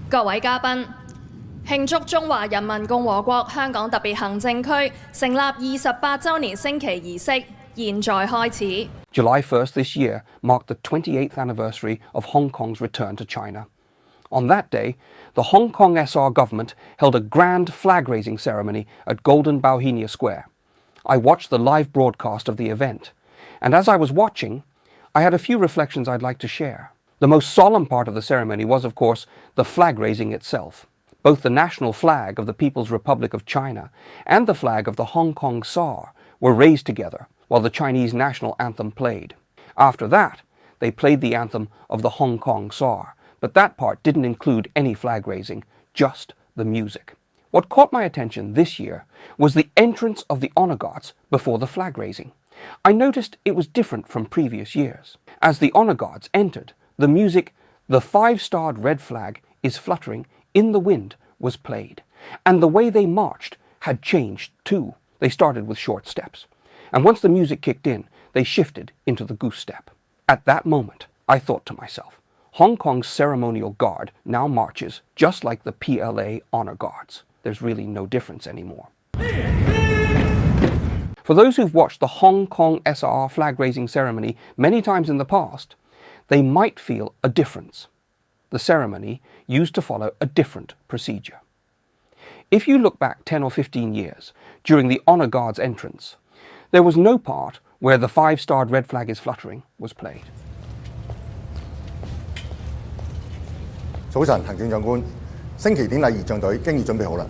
各位嘉賓，慶祝中華人民共和國香港特別行政區成立28週年升旗儀式現在開始。July 1st this year marked the 28th anniversary of Hong Kong's return to China. On that day, the Hong Kong SR government held a grand flag-raising ceremony at Golden Bauhinia Square. I watched the live broadcast of the event, and as I was watching, I had a few reflections I'd like to share. The most solemn part of the ceremony was, of course, the flag-raising itself. Both the national flag of the People's Republic of China and the flag of the Hong Kong SAR were raised together while the Chinese national anthem played. After that, they played the anthem of the Hong Kong SAR, but that part didn't include any flag-raising, just the music. What caught my attention this year was the entrance of the honor guards before the flag-raising. I noticed it was different from previous years. As the honor guards entered, the music, "The Five-Starred Red Flag is Fluttering in the Wind," was played, and the way they marched had changed too. They started with short steps, and once the music kicked in, they shifted into the goose step. At that moment, I thought to myself, Hong Kong's ceremonial guard now marches just like the PLA honor guards. There's really no difference anymore. For those who've watched the Hong Kong SR flag-raising ceremony many times in the past, they might feel a difference. The ceremony used to follow a different procedure. If you look back 10 or 15 years, during the honor guard's entrance, there was no part where the five-starred red flag is fluttering was played. 早晨，行政長官，升旗典禮儀仗隊經已準備好啦。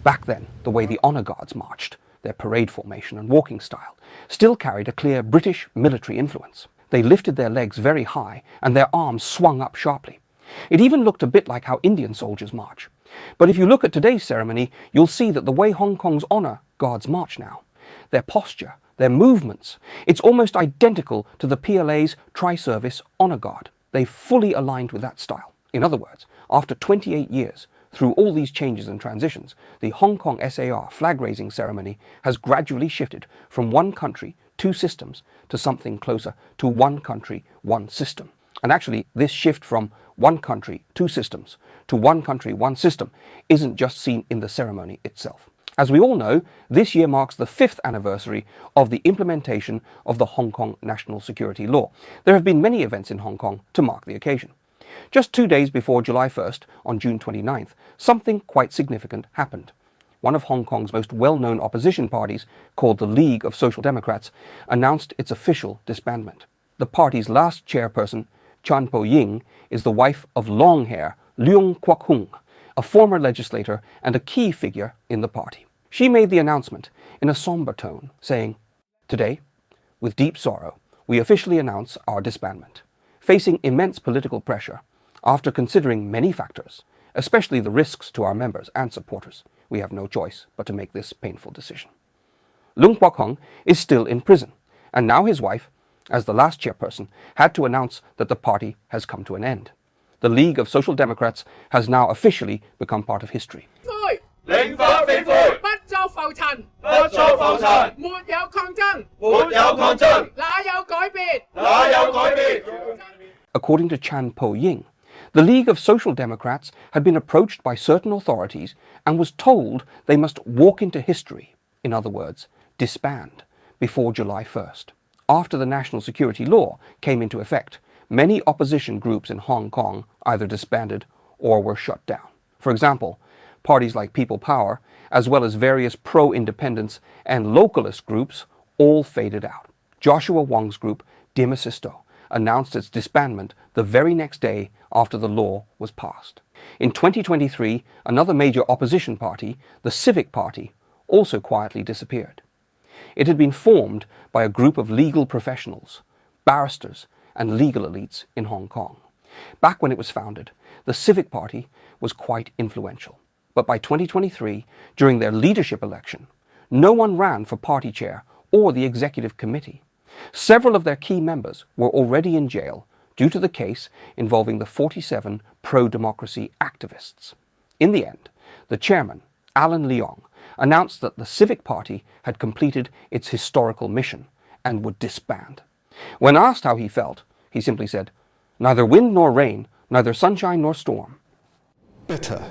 Back then, the way the honor guards marched, their parade formation and walking style, still carried a clear British military influence. They lifted their legs very high and their arms swung up sharply. It even looked a bit like how Indian soldiers march. But if you look at today's ceremony, you'll see that the way Hong Kong's honor guards march now, their posture, their movements, it's almost identical to the PLA's tri-service honor guard. They've fully aligned with that style. In other words, after 28 years, through all these changes and transitions, the Hong Kong SAR flag-raising ceremony has gradually shifted from one country, two systems, to something closer to one country, one system. And actually, this shift from one country, two systems, to one country, one system, isn't just seen in the ceremony itself. As we all know, this year marks the 5th anniversary of the implementation of the Hong Kong National Security Law. There have been many events in Hong Kong to mark the occasion. Just 2 days before July 1st, on June 29th, something quite significant happened. One of Hong Kong's most well-known opposition parties, called the League of Social Democrats, announced its official disbandment. The party's last chairperson, Chan Po-ying, is the wife of long-hair Leung Kwok-hung, a former legislator and a key figure in the party. She made the announcement in a somber tone, saying, "Today, with deep sorrow, we officially announce our disbandment. Facing immense political pressure, after considering many factors, especially the risks to our members and supporters, we have no choice but to make this painful decision." Leung Kwok-hung is still in prison, and now his wife, as the last chairperson, had to announce that the party has come to an end. The League of Social Democrats has now officially become part of history. According to Chan Po-ying, the League of Social Democrats had been approached by certain authorities and was told they must walk into history, in other words, disband, before July 1st. After the National Security Law came into effect, many opposition groups in Hong Kong either disbanded or were shut down. For example, parties like People Power, as well as various pro-independence and localist groups, all faded out. Joshua Wong's group, Dim Assisto, announced its disbandment the very next day after the law was passed. In 2023, another major opposition party, the Civic Party, also quietly disappeared. It had been formed by a group of legal professionals, barristers, and legal elites in Hong Kong. Back when it was founded, the Civic Party was quite influential. But by 2023, during their leadership election, no one ran for party chair or the executive committee. Several of their key members were already in jail due to the case involving the 47 pro-democracy activists. In the end, the chairman, Alan Leong, announced that the Civic Party had completed its historical mission and would disband. When asked how he felt, he simply said, "Neither wind nor rain, neither sunshine nor storm." Better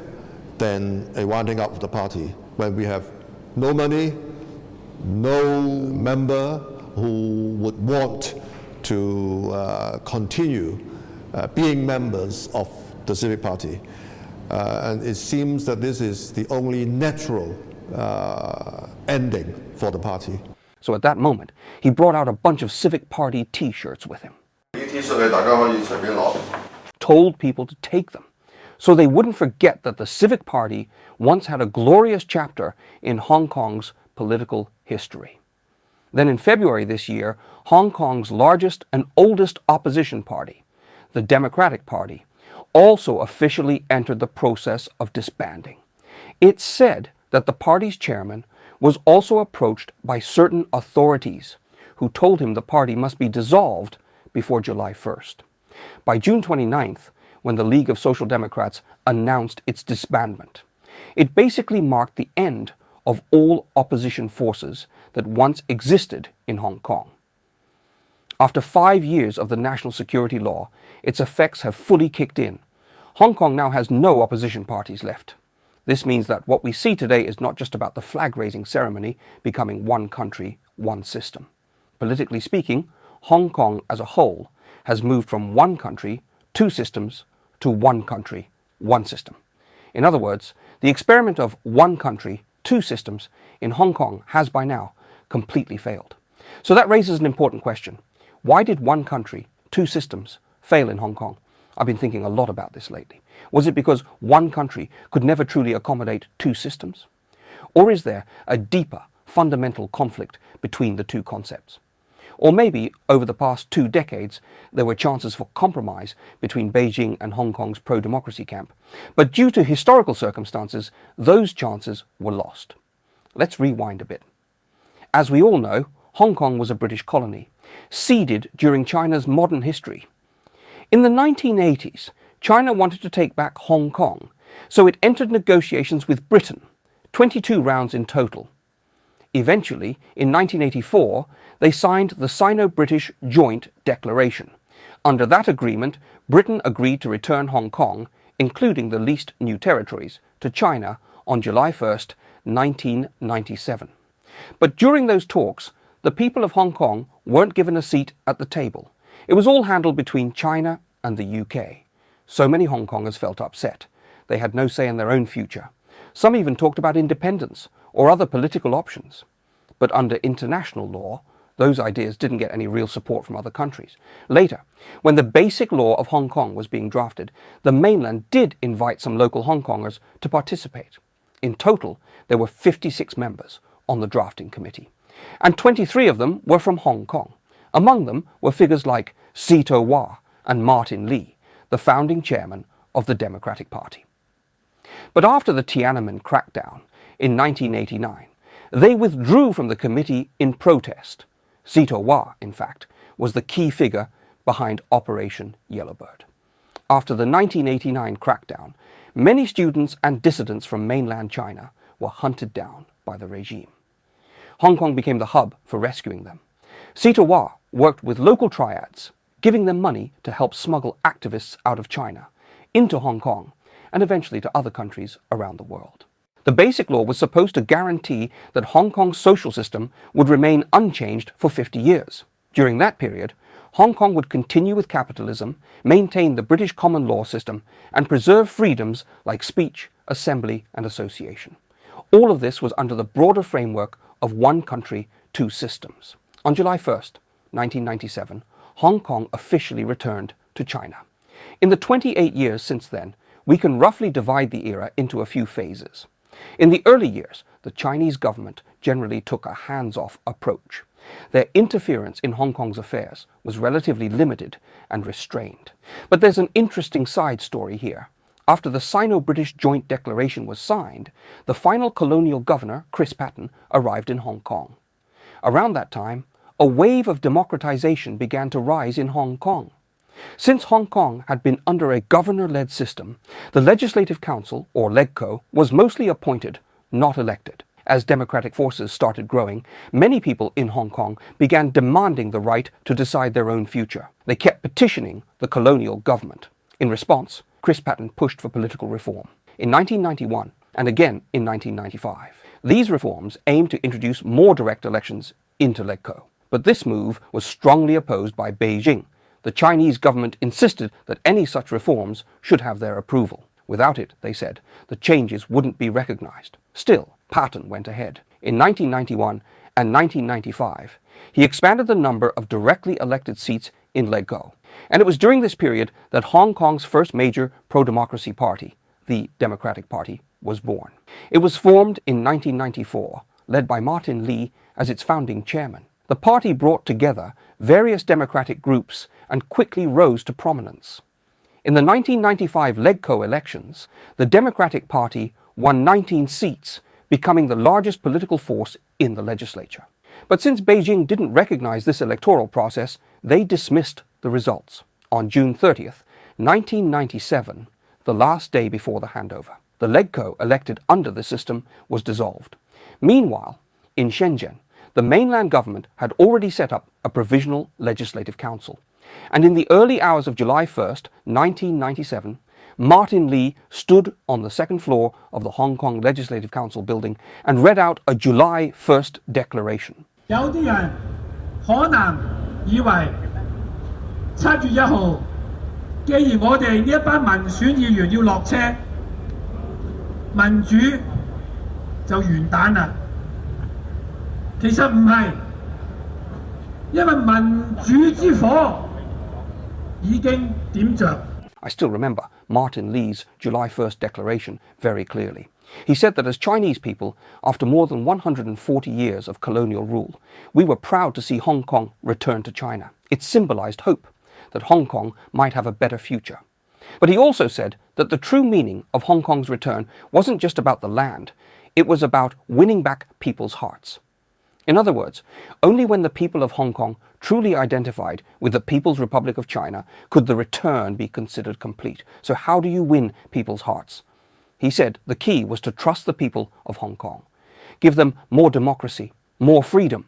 than a winding up of the party when we have no money, no member who would want to continue being members of the Civic Party. And it seems that this is the only natural ending for the party. So at that moment, he brought out a bunch of Civic Party T-shirts with him, told people to take them, so they wouldn't forget that the Civic Party once had a glorious chapter in Hong Kong's political history. Then in February this year, Hong Kong's largest and oldest opposition party, the Democratic Party, also officially entered the process of disbanding. It's said that the party's chairman was also approached by certain authorities who told him the party must be dissolved before July 1st. By June 29th, when the League of Social Democrats announced its disbandment, it basically marked the end of all opposition forces that once existed in Hong Kong. After 5 years of the national security law, its effects have fully kicked in. Hong Kong now has no opposition parties left. This means that what we see today is not just about the flag-raising ceremony becoming one country, one system. Politically speaking, Hong Kong as a whole has moved from one country, two systems, to one country, one system. In other words, the experiment of one country, two systems in Hong Kong has by now completely failed. So that raises an important question. Why did one country, two systems fail in Hong Kong? I've been thinking a lot about this lately. Was it because one country could never truly accommodate two systems? Or is there a deeper, fundamental conflict between the two concepts? Or maybe, over the past 2 decades, there were chances for compromise between Beijing and Hong Kong's pro-democracy camp. But due to historical circumstances, those chances were lost. Let's rewind a bit. As we all know, Hong Kong was a British colony, ceded during China's modern history. In the 1980s, China wanted to take back Hong Kong, so it entered negotiations with Britain, 22 rounds in total. Eventually, in 1984, they signed the Sino-British Joint Declaration. Under that agreement, Britain agreed to return Hong Kong, including the leased new territories, to China on July 1st, 1997. But during those talks, the people of Hong Kong weren't given a seat at the table. It was all handled between China and the UK. So many Hong Kongers felt upset. They had no say in their own future. Some even talked about independence or other political options. But under international law, those ideas didn't get any real support from other countries. Later, when the basic law of Hong Kong was being drafted, the mainland did invite some local Hong Kongers to participate. In total, there were 56 members on the drafting committee, and 23 of them were from Hong Kong. Among them were figures like Sito Wah and Martin Lee, the founding chairman of the Democratic Party. But after the Tiananmen crackdown in 1989, they withdrew from the committee in protest. Sito Wah, in fact, was the key figure behind Operation Yellowbird. After the 1989 crackdown, many students and dissidents from mainland China were hunted down by the regime. Hong Kong became the hub for rescuing them. Sito Wah worked with local triads, giving them money to help smuggle activists out of China into Hong Kong and eventually to other countries around the world. The Basic Law was supposed to guarantee that Hong Kong's social system would remain unchanged for 50 years. During that period, Hong Kong would continue with capitalism, maintain the British common law system, and preserve freedoms like speech, assembly, and association. All of this was under the broader framework of one country, two systems. On July 1st, 1997, Hong Kong officially returned to China. In the 28 years since then, we can roughly divide the era into a few phases. In the early years, the Chinese government generally took a hands-off approach. Their interference in Hong Kong's affairs was relatively limited and restrained. But there's an interesting side story here. After the Sino-British Joint Declaration was signed, the final colonial governor, Chris Patten, arrived in Hong Kong. Around that time, a wave of democratization began to rise in Hong Kong. Since Hong Kong had been under a governor-led system, the Legislative Council, or LegCo, was mostly appointed, not elected. As democratic forces started growing, many people in Hong Kong began demanding the right to decide their own future. They kept petitioning the colonial government. In response, Chris Patten pushed for political reform. In 1991, and again in 1995, these reforms aimed to introduce more direct elections into Legco. But this move was strongly opposed by Beijing. The Chinese government insisted that any such reforms should have their approval. Without it, they said, the changes wouldn't be recognized. Still, Patten went ahead. In 1991 and 1995, he expanded the number of directly elected seats in Legco. And it was during this period that Hong Kong's first major pro-democracy party, the Democratic Party, was born. It was formed in 1994, led by Martin Lee as its founding chairman. The party brought together various democratic groups and quickly rose to prominence. In the 1995 Legco elections, the Democratic Party won 19 seats, becoming the largest political force in the legislature. But since Beijing didn't recognize this electoral process, they dismissed the results. On June 30th, 1997, the last day before the handover, the Legco elected under the system was dissolved. Meanwhile, in Shenzhen, the mainland government had already set up a provisional legislative council. And in the early hours of July 1st, 1997, Martin Lee stood on the second floor of the Hong Kong Legislative Council building and read out a July 1st declaration. 有啲人可能以為7月1號，既然我哋呢一班民選議員要落車，民主就完蛋啦。其實唔係，因為民主之火已經點着。 I still remember Martin Lee's July 1st declaration very clearly. He said that as Chinese people, after more than 140 years of colonial rule, we were proud to see Hong Kong return to China. It symbolized hope that Hong Kong might have a better future. But he also said that the true meaning of Hong Kong's return wasn't just about the land, it was about winning back people's hearts. In other words, only when the people of Hong Kong truly identified with the People's Republic of China could the return be considered complete. So how do you win people's hearts? He said the key was to trust the people of Hong Kong, give them more democracy, more freedom.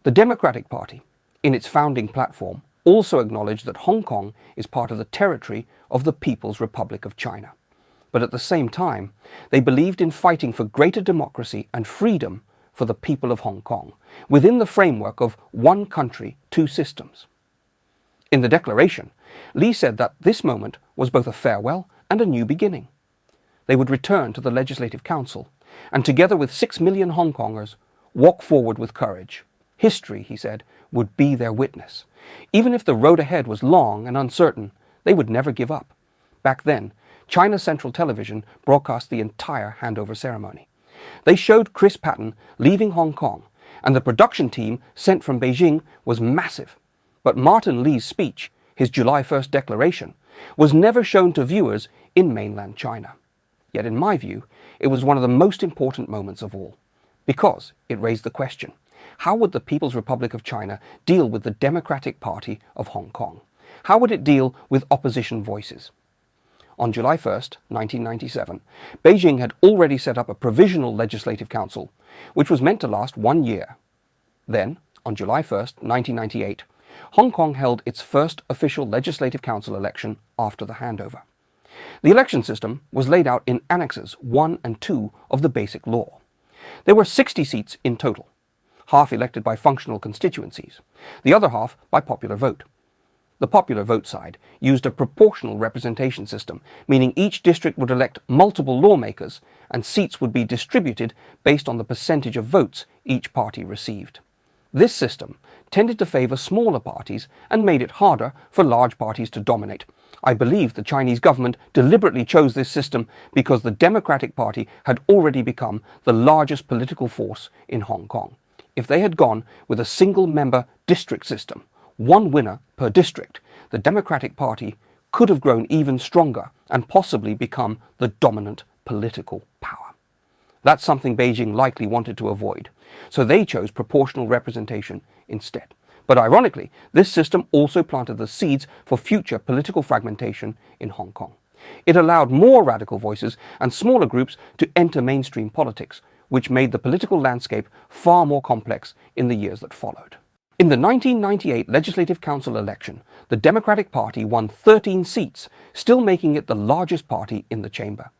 The Democratic Party, in its founding platform, also acknowledged that Hong Kong is part of the territory of the People's Republic of China. But at the same time, they believed in fighting for greater democracy and freedom for the people of Hong Kong, within the framework of one country, two systems. In the declaration, Lee said that this moment was both a farewell and a new beginning. They would return to the Legislative Council, and together with 6 million Hong Kongers, walk forward with courage. History, he said, would be their witness. Even if the road ahead was long and uncertain, they would never give up. Back then, China Central Television broadcast the entire handover ceremony. They showed Chris Patten leaving Hong Kong, and the production team sent from Beijing was massive. But Martin Lee's speech, his July 1st declaration, was never shown to viewers in mainland China. Yet in my view, it was one of the most important moments of all, because it raised the question, how would the People's Republic of China deal with the Democratic Party of Hong Kong? How would it deal with opposition voices? On July 1st, 1997, Beijing had already set up a provisional legislative council, which was meant to last 1 year. Then, on July 1st, 1998, Hong Kong held its first official legislative council election after the handover. The election system was laid out in Annexes 1 and 2 of the Basic Law. There were 60 seats in total, half elected by functional constituencies, the other half by popular vote. The popular vote side used a proportional representation system, meaning each district would elect multiple lawmakers and seats would be distributed based on the percentage of votes each party received. This system tended to favor smaller parties and made it harder for large parties to dominate. I believe the Chinese government deliberately chose this system because the Democratic Party had already become the largest political force in Hong Kong. If they had gone with a single-member district system, one winner per district, the Democratic Party could have grown even stronger and possibly become the dominant political power. That's something Beijing likely wanted to avoid, so they chose proportional representation instead. But ironically, this system also planted the seeds for future political fragmentation in Hong Kong. It allowed more radical voices and smaller groups to enter mainstream politics, which made the political landscape far more complex in the years that followed. In the 1998 Legislative Council election, the Democratic Party won 13 seats, still making it the largest party in the chamber.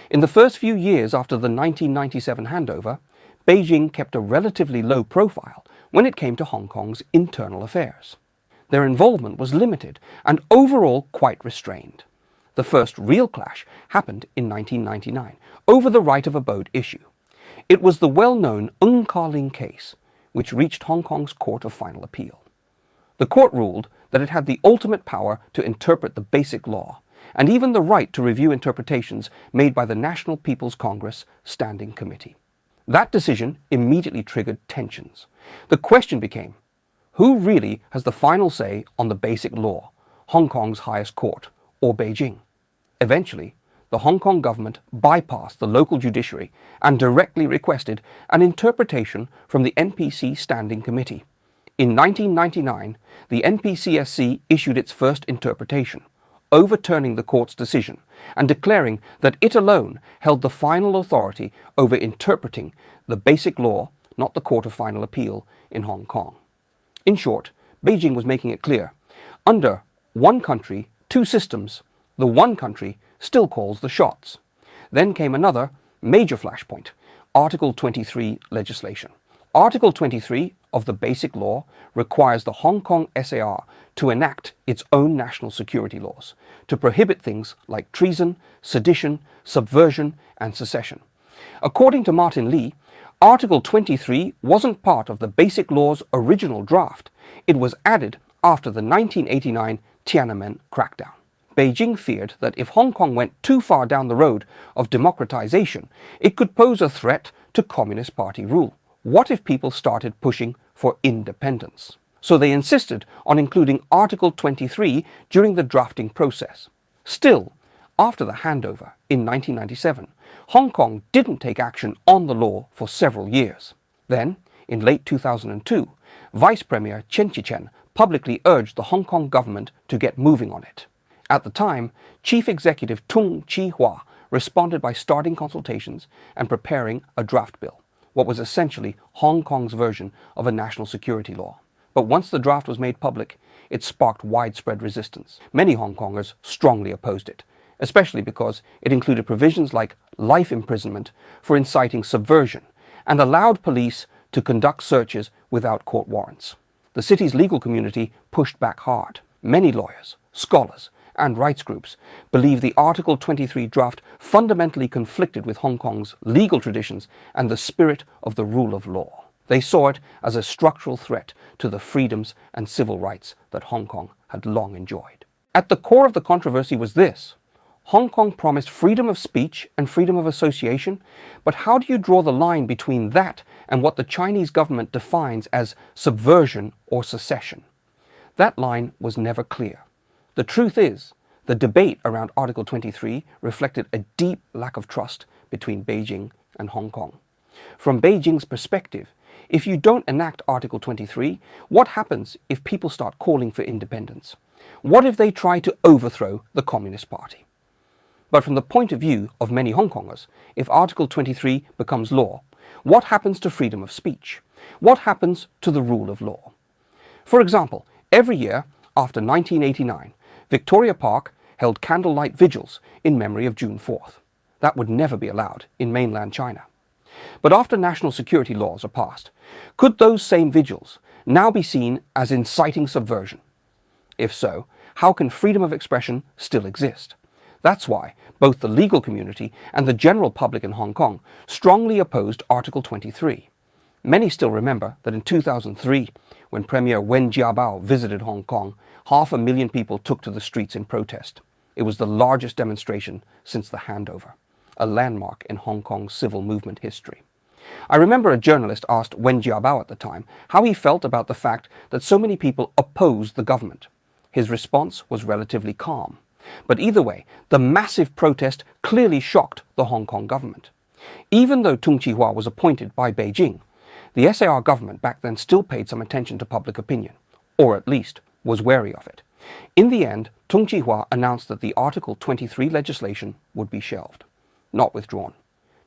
In the first few years after the 1997 handover, Beijing kept a relatively low profile when it came to Hong Kong's internal affairs. Their involvement was limited and overall quite restrained. The first real clash happened in 1999 over the right of abode issue. It was the well-known Ng Ka-ling case, which reached Hong Kong's Court of Final Appeal. The court ruled that it had the ultimate power to interpret the Basic Law, and even the right to review interpretations made by the National People's Congress Standing Committee. That decision immediately triggered tensions. The question became, who really has the final say on the Basic Law, Hong Kong's highest court, or Beijing? Eventually, the Hong Kong government bypassed the local judiciary and directly requested an interpretation from the NPC Standing Committee. In 1999, the NPCSC issued its first interpretation, overturning the court's decision and declaring that it alone held the final authority over interpreting the Basic Law, not the Court of Final Appeal, in Hong Kong. In short, Beijing was making it clear, under one country, two systems, the one country still calls the shots. Then came another major flashpoint, Article 23 legislation. Article 23 of the Basic Law requires the Hong Kong SAR to enact its own national security laws, to prohibit things like treason, sedition, subversion, and secession. According to Martin Lee, Article 23 wasn't part of the Basic Law's original draft. It was added after the 1989 Tiananmen crackdown. Beijing feared that if Hong Kong went too far down the road of democratization, it could pose a threat to Communist Party rule. What if people started pushing for independence? So they insisted on including Article 23 during the drafting process. Still, after the handover in 1997, Hong Kong didn't take action on the law for several years. Then, in late 2002, Vice Premier Chen Chi-chen publicly urged the Hong Kong government to get moving on it. At the time, Chief Executive Tung Chee-hwa responded by starting consultations and preparing a draft bill, what was essentially Hong Kong's version of a national security law. But once the draft was made public, it sparked widespread resistance. Many Hong Kongers strongly opposed it, especially because it included provisions like life imprisonment for inciting subversion and allowed police to conduct searches without court warrants. The city's legal community pushed back hard. Many lawyers, scholars, and rights groups believe the Article 23 draft fundamentally conflicted with Hong Kong's legal traditions and the spirit of the rule of law. They saw it as a structural threat to the freedoms and civil rights that Hong Kong had long enjoyed. At the core of the controversy was this: Hong Kong promised freedom of speech and freedom of association, but how do you draw the line between that and what the Chinese government defines as subversion or secession? That line was never clear. The truth is, the debate around Article 23 reflected a deep lack of trust between Beijing and Hong Kong. From Beijing's perspective, if you don't enact Article 23, what happens if people start calling for independence? What if they try to overthrow the Communist Party? But from the point of view of many Hong Kongers, if Article 23 becomes law, what happens to freedom of speech? What happens to the rule of law? For example, every year after 1989, Victoria Park held candlelight vigils in memory of June 4th. That would never be allowed in mainland China. But after national security laws are passed, could those same vigils now be seen as inciting subversion? If so, how can freedom of expression still exist? That's why both the legal community and the general public in Hong Kong strongly opposed Article 23. Many still remember that in 2003, when Premier Wen Jiabao visited Hong Kong, 500,000 people took to the streets in protest. It was the largest demonstration since the handover, a landmark in Hong Kong's civil movement history. I remember a journalist asked Wen Jiabao at the time how he felt about the fact that so many people opposed the government. His response was relatively calm. But either way, the massive protest clearly shocked the Hong Kong government. Even though Tung Chee-hwa was appointed by Beijing, the SAR government back then still paid some attention to public opinion, or at least was wary of it. In the end, Tung Chee-hwa announced that the Article 23 legislation would be shelved, not withdrawn,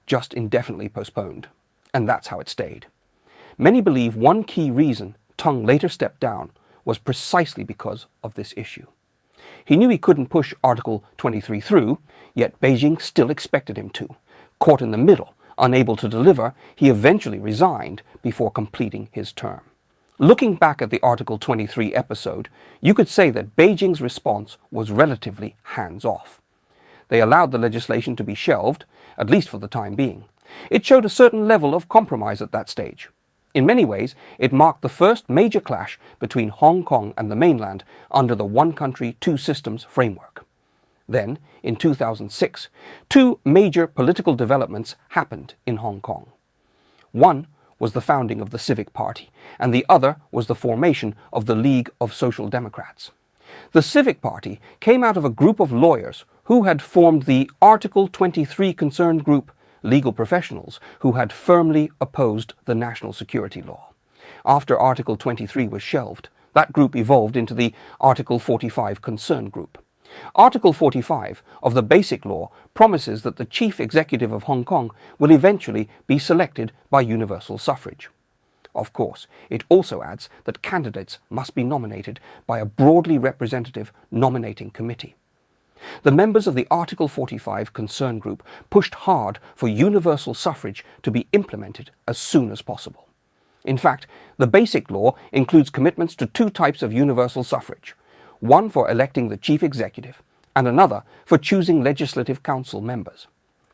just indefinitely postponed. and that's how it stayed. Many believe one key reason Teng later stepped down was precisely because of this issue. He knew he couldn't push Article 23 through, yet Beijing still expected him to. Caught in the middle, unable to deliver, he eventually resigned before completing his term. Looking back at the Article 23 episode, you could say that Beijing's response was relatively hands-off. They allowed the legislation to be shelved, at least for the time being. It showed a certain level of compromise at that stage. In many ways, it marked the first major clash between Hong Kong and the mainland under the one country, two systems framework. Then, in 2006, two major political developments happened in Hong Kong. One was the founding of the Civic Party, and the other was the formation of the League of Social Democrats. The Civic Party came out of a group of lawyers who had formed the Article 23 concerned group, legal professionals who had firmly opposed the national security law. After Article 23 was shelved, that group evolved into the Article 45 concern group. Article 45 of the Basic Law promises that the chief executive of Hong Kong will eventually be selected by universal suffrage. Of course, it also adds that candidates must be nominated by a broadly representative nominating committee. The members of the Article 45 concern group pushed hard for universal suffrage to be implemented as soon as possible. In fact, the Basic Law includes commitments to two types of universal suffrage, one for electing the chief executive and another for choosing legislative council members.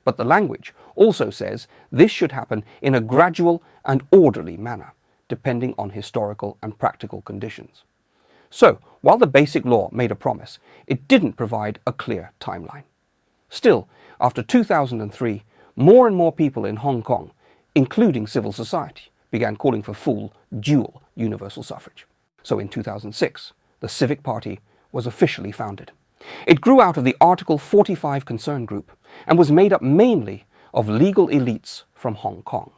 But the language also says this should happen in a gradual and orderly manner, depending on historical and practical conditions. So, while the Basic Law made a promise, it didn't provide a clear timeline. Still, after 2003, more and more people in Hong Kong, including civil society, began calling for full, dual universal suffrage. So in 2006, the Civic Party was officially founded. It grew out of the Article 45 concern group and was made up mainly of legal elites from Hong Kong.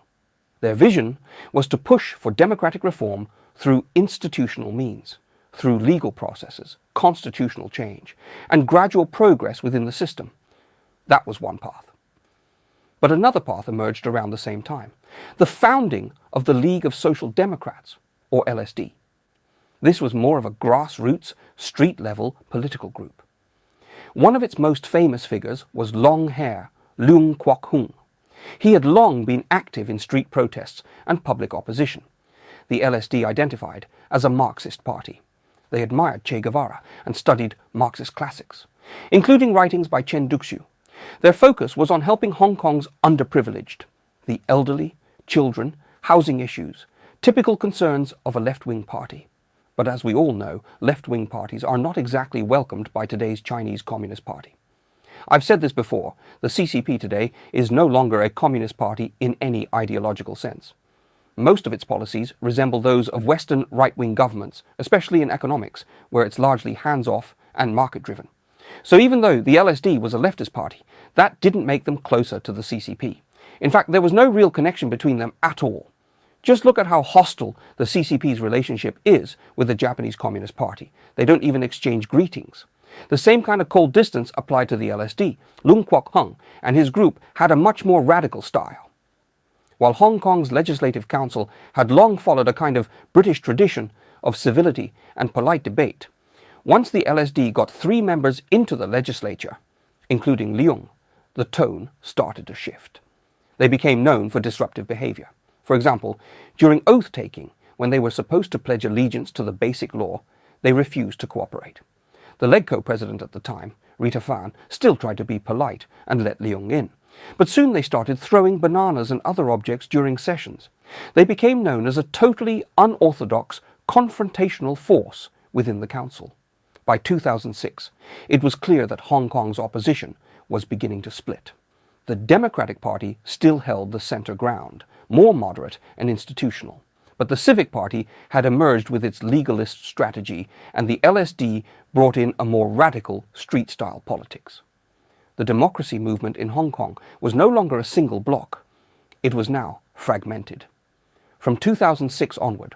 Their vision was to push for democratic reform through institutional means, through legal processes, constitutional change, and gradual progress within the system. That was one path. But another path emerged around the same time, the founding of the League of Social Democrats, or LSD. This was more of a grassroots, street-level political group. One of its most famous figures was long-hair Leung Kwok-hung. He had long been active in street protests and public opposition. The LSD identified as a Marxist party. They admired Che Guevara and studied Marxist classics, including writings by Chen Duxiu. Their focus was on helping Hong Kong's underprivileged, the elderly, children, housing issues, typical concerns of a left-wing party. But as we all know, left-wing parties are not exactly welcomed by today's Chinese Communist Party. I've said this before, the CCP today is no longer a communist party in any ideological sense. Most of its policies resemble those of Western right-wing governments, especially in economics, where it's largely hands-off and market-driven. So even though the LSD was a leftist party, that didn't make them closer to the CCP. In fact, there was no real connection between them at all. Just look at how hostile the CCP's relationship is with the Japanese Communist Party. They don't even exchange greetings. The same kind of cold distance applied to the LSD. Leung Kwok-hung and his group had a much more radical style. While Hong Kong's Legislative Council had long followed a kind of British tradition of civility and polite debate, once the LSD got 3 members into the legislature, including Leung, the tone started to shift. They became known for disruptive behavior. For example, during oath-taking, when they were supposed to pledge allegiance to the Basic Law, they refused to cooperate. The LegCo president at the time, Rita Fan, still tried to be polite and let Leung in. But soon they started throwing bananas and other objects during sessions. They became known as a totally unorthodox, confrontational force within the council. By 2006, it was clear that Hong Kong's opposition was beginning to split. The Democratic Party still held the center ground, more moderate and institutional. But the Civic Party had emerged with its legalist strategy, and the LSD brought in a more radical street-style politics. The democracy movement in Hong Kong was no longer a single bloc. It was now fragmented. From 2006 onward,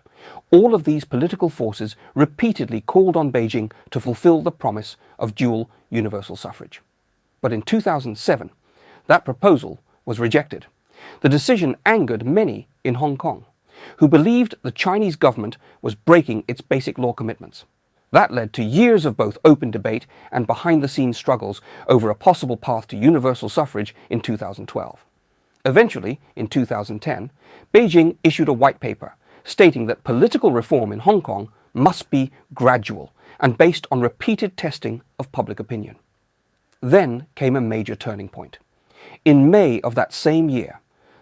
all of these political forces repeatedly called on Beijing to fulfill the promise of dual universal suffrage. But in 2007, that proposal was rejected. The decision angered many in Hong Kong, who believed the Chinese government was breaking its basic law commitments. That led to years of both open debate and behind-the-scenes struggles over a possible path to universal suffrage in 2012. Eventually, in 2010, Beijing issued a white paper stating that political reform in Hong Kong must be gradual and based on repeated testing of public opinion. Then came a major turning point. In May of that same year,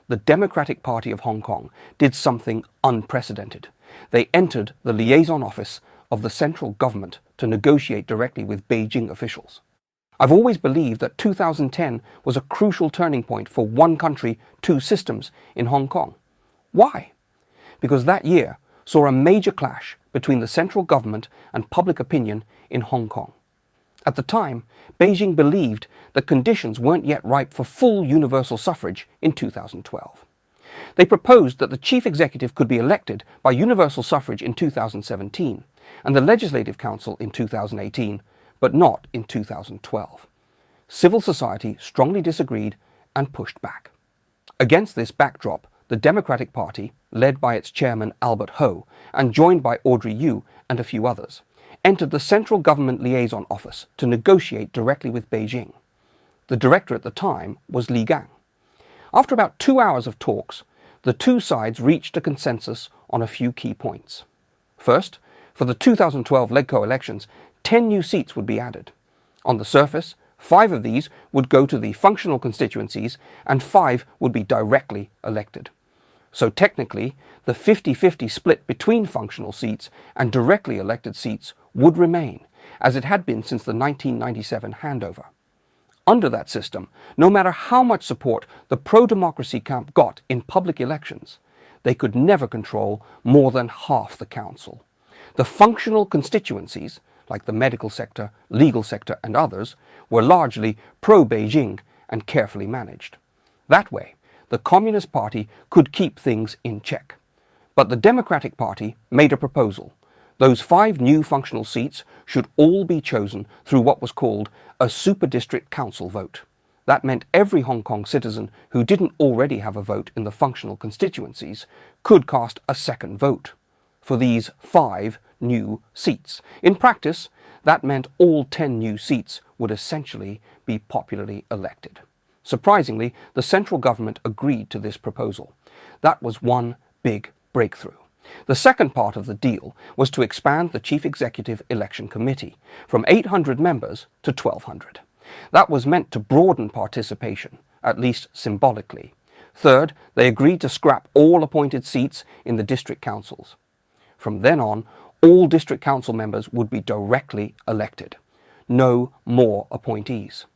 the Democratic Party of Hong Kong did something unprecedented. They entered the liaison office of the central government to negotiate directly with Beijing officials. I've always believed that 2010 was a crucial turning point for one country, two systems in Hong Kong. Why? Because that year saw a major clash between the central government and public opinion in Hong Kong. At the time, Beijing believed that conditions weren't yet ripe for full universal suffrage in 2012. They proposed that the chief executive could be elected by universal suffrage in 2017 and the Legislative Council in 2018, but not in 2012. Civil society strongly disagreed and pushed back. Against this backdrop, the Democratic Party, led by its chairman Albert Ho and joined by Audrey Yu and a few others, entered the Central Government Liaison Office to negotiate directly with Beijing. The director at the time was Li Gang. After about 2 hours of talks, the two sides reached a consensus on a few key points. First, for the 2012 LegCo elections, 10 new seats would be added. On the surface, 5 of these would go to the functional constituencies and 5 would be directly elected. So technically, the 50-50 split between functional seats and directly elected seats would remain, as it had been since the 1997 handover. Under that system, no matter how much support the pro-democracy camp got in public elections, they could never control more than half the council. The functional constituencies, like the medical sector, legal sector and others, were largely pro-Beijing and carefully managed. That way, the Communist Party could keep things in check. But the Democratic Party made a proposal. Those 5 new functional seats should all be chosen through what was called a super-district council vote. That meant every Hong Kong citizen who didn't already have a vote in the functional constituencies could cast a second vote for these 5 new seats. In practice, that meant all 10 new seats would essentially be popularly elected. Surprisingly, the central government agreed to this proposal. That was one big breakthrough. The second part of the deal was to expand the Chief Executive Election Committee from 800 members to 1,200. That was meant to broaden participation, at least symbolically. Third, they agreed to scrap all appointed seats in the district councils. From then on, all district council members would be directly elected. No more appointees.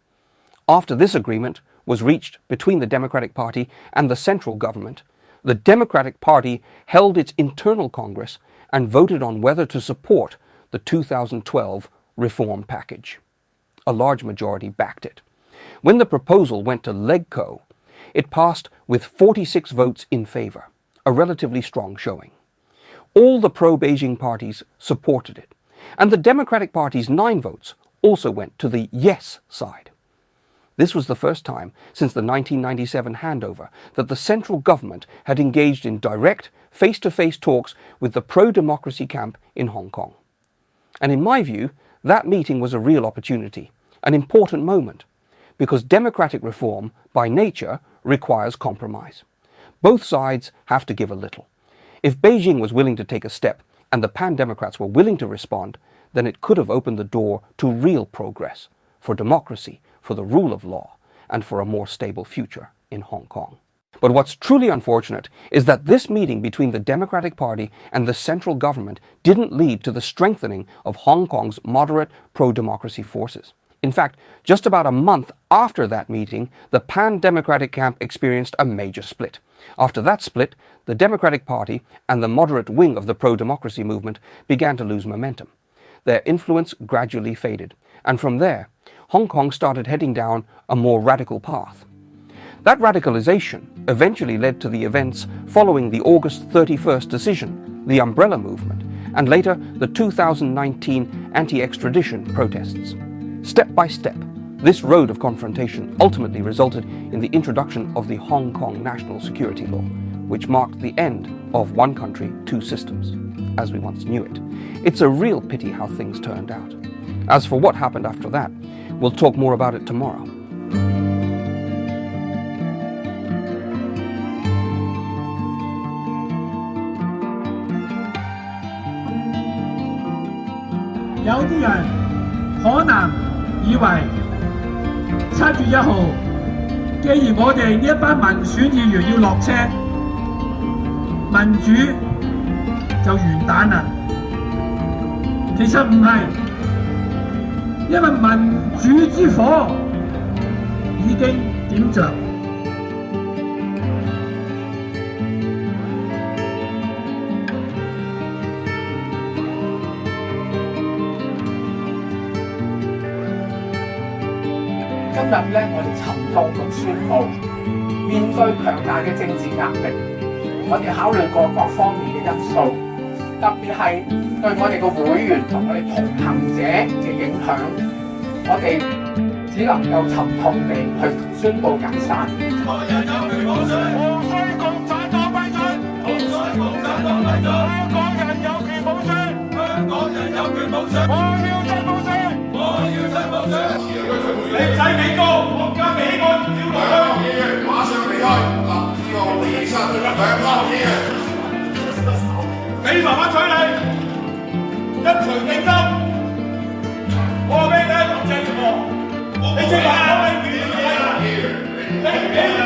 After this agreement was reached between the Democratic Party and the central government, the Democratic Party held its internal Congress and voted on whether to support the 2012 reform package. A large majority backed it. When the proposal went to LegCo, it passed with 46 votes in favor, a relatively strong showing. All the pro-Beijing parties supported it, and the Democratic Party's 9 votes also went to the yes side. This was the first time since the 1997 handover that the central government had engaged in direct, face-to-face talks with the pro-democracy camp in Hong Kong. And in my view, that meeting was a real opportunity, an important moment, because democratic reform, by nature, requires compromise. Both sides have to give a little. If Beijing was willing to take a step and the pan-democrats were willing to respond, then it could have opened the door to real progress, for democracy, for the rule of law, and for a more stable future in Hong Kong. But what's truly unfortunate is that this meeting between the Democratic Party and the central government didn't lead to the strengthening of Hong Kong's moderate pro-democracy forces. In fact, just about a month after that meeting, the pan-democratic camp experienced a major split. After that split, the Democratic Party and the moderate wing of the pro-democracy movement began to lose momentum. Their influence gradually faded, and from there, Hong Kong started heading down a more radical path. That radicalization eventually led to the events following the August 31st decision, the Umbrella Movement, and later the 2019 anti-extradition protests. Step by step, This road of confrontation ultimately resulted in the introduction of the Hong Kong National Security Law, which marked the end of one country, two systems, as we once knew it. It's a real pity how things turned out. As for what happened after that, we'll talk more about it tomorrow. 有啲人可能以為7月1號，既然我哋呢一班民選議員要落車，民主就完蛋啦。其實唔係，因為民主之火已經點着。今日咧，我哋沉痛咁宣布，面對強大嘅政治壓力，我哋考慮過各方面嘅因素，特別係對我哋嘅會員同我哋同行者嘅影響，我哋只能夠沉痛地去宣布解散。無需共產黨批准，無需共產黨批准，香港人有權補選，香港人有權補選，我要真補選，我要真補選。你唔使警告，我而家俾我調佢。兩議員馬上離開，立即我會議室。兩議員，俾慢慢取理，一錘定音。我話俾你聽，林鄭月娥，你即刻講你議員，你唔俾。